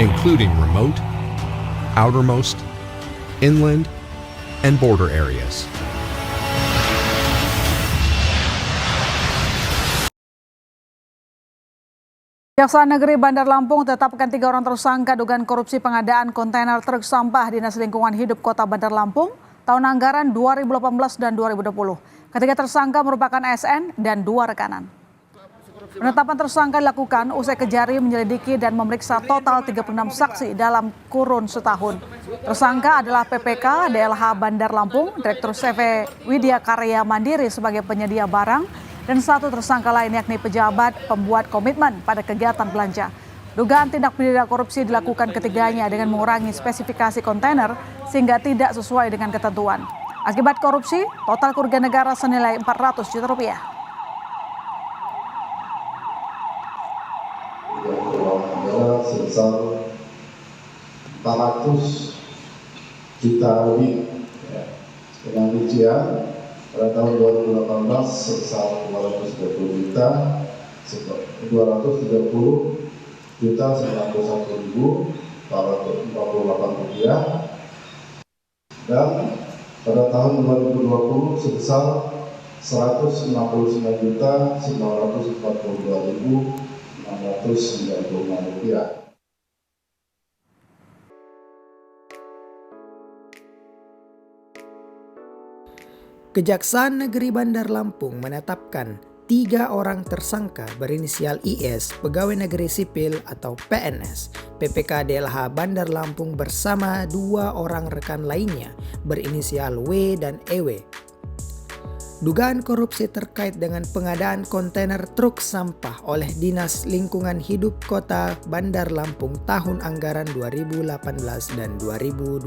including remote, outermost, inland, and border areas. Kejaksaan Negeri Bandar Lampung tetapkan 3 orang tersangka dugaan korupsi pengadaan kontainer truk sampah Dinas Lingkungan Hidup Kota Bandar Lampung tahun anggaran 2018 dan 2020. Ketiga tersangka merupakan ASN dan 2 rekanan. Penetapan tersangka dilakukan usai Kejari menyelidiki dan memeriksa total 36 saksi dalam kurun setahun. Tersangka adalah PPK DLH Bandar Lampung, Direktur CV Widya Karya Mandiri sebagai penyedia barang, dan 1 tersangka lain yakni pejabat pembuat komitmen pada kegiatan belanja. Dugaan tindak pidana korupsi dilakukan ketiganya dengan mengurangi spesifikasi kontainer sehingga tidak sesuai dengan ketentuan. Akibat korupsi, total kerugian negara senilai 400 juta rupiah. Sebesar 400 juta lebih, dengan rincian pada tahun 2018 sebesar 230 juta, 230 juta 91.448 rupiah, dan pada tahun 2020 sebesar 169 juta 942.696 rupiah. Kejaksaan Negeri Bandar Lampung menetapkan 3 orang tersangka berinisial IS, pegawai negeri sipil atau PNS, PPK DLH Bandar Lampung bersama 2 orang rekan lainnya berinisial W dan EW. Dugaan korupsi terkait dengan pengadaan kontainer truk sampah oleh Dinas Lingkungan Hidup Kota Bandar Lampung tahun anggaran 2018 dan 2020.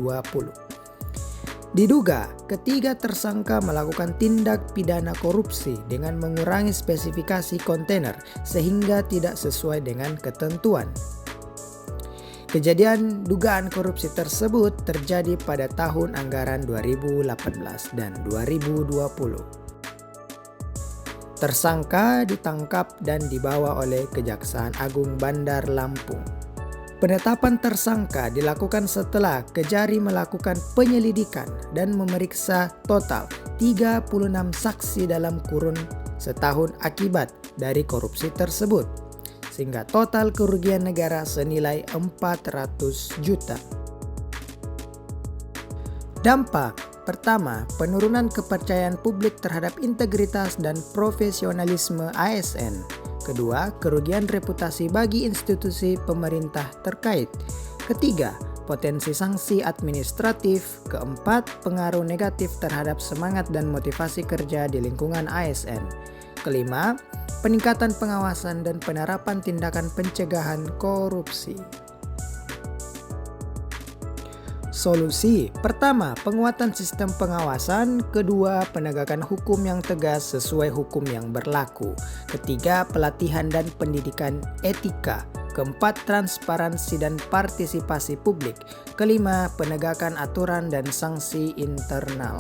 Diduga, ketiga tersangka melakukan tindak pidana korupsi dengan mengurangi spesifikasi kontainer sehingga tidak sesuai dengan ketentuan. Kejadian dugaan korupsi tersebut terjadi pada tahun anggaran 2018 dan 2020. Tersangka ditangkap dan dibawa oleh Kejaksaan Agung Bandar Lampung. Penetapan tersangka dilakukan setelah Kejari melakukan penyelidikan dan memeriksa total 36 saksi dalam kurun setahun akibat dari korupsi tersebut, sehingga total kerugian negara senilai 400 juta. Dampak pertama, penurunan kepercayaan publik terhadap integritas dan profesionalisme ASN. Kedua, kerugian reputasi bagi institusi pemerintah terkait. Ketiga, potensi sanksi administratif. Keempat, pengaruh negatif terhadap semangat dan motivasi kerja di lingkungan ASN. Kelima, peningkatan pengawasan dan penerapan tindakan pencegahan korupsi. Solusi pertama, penguatan sistem pengawasan. Kedua, penegakan hukum yang tegas sesuai hukum yang berlaku. Ketiga, pelatihan dan pendidikan etika. Keempat, transparansi dan partisipasi publik. Kelima, penegakan aturan dan sanksi internal.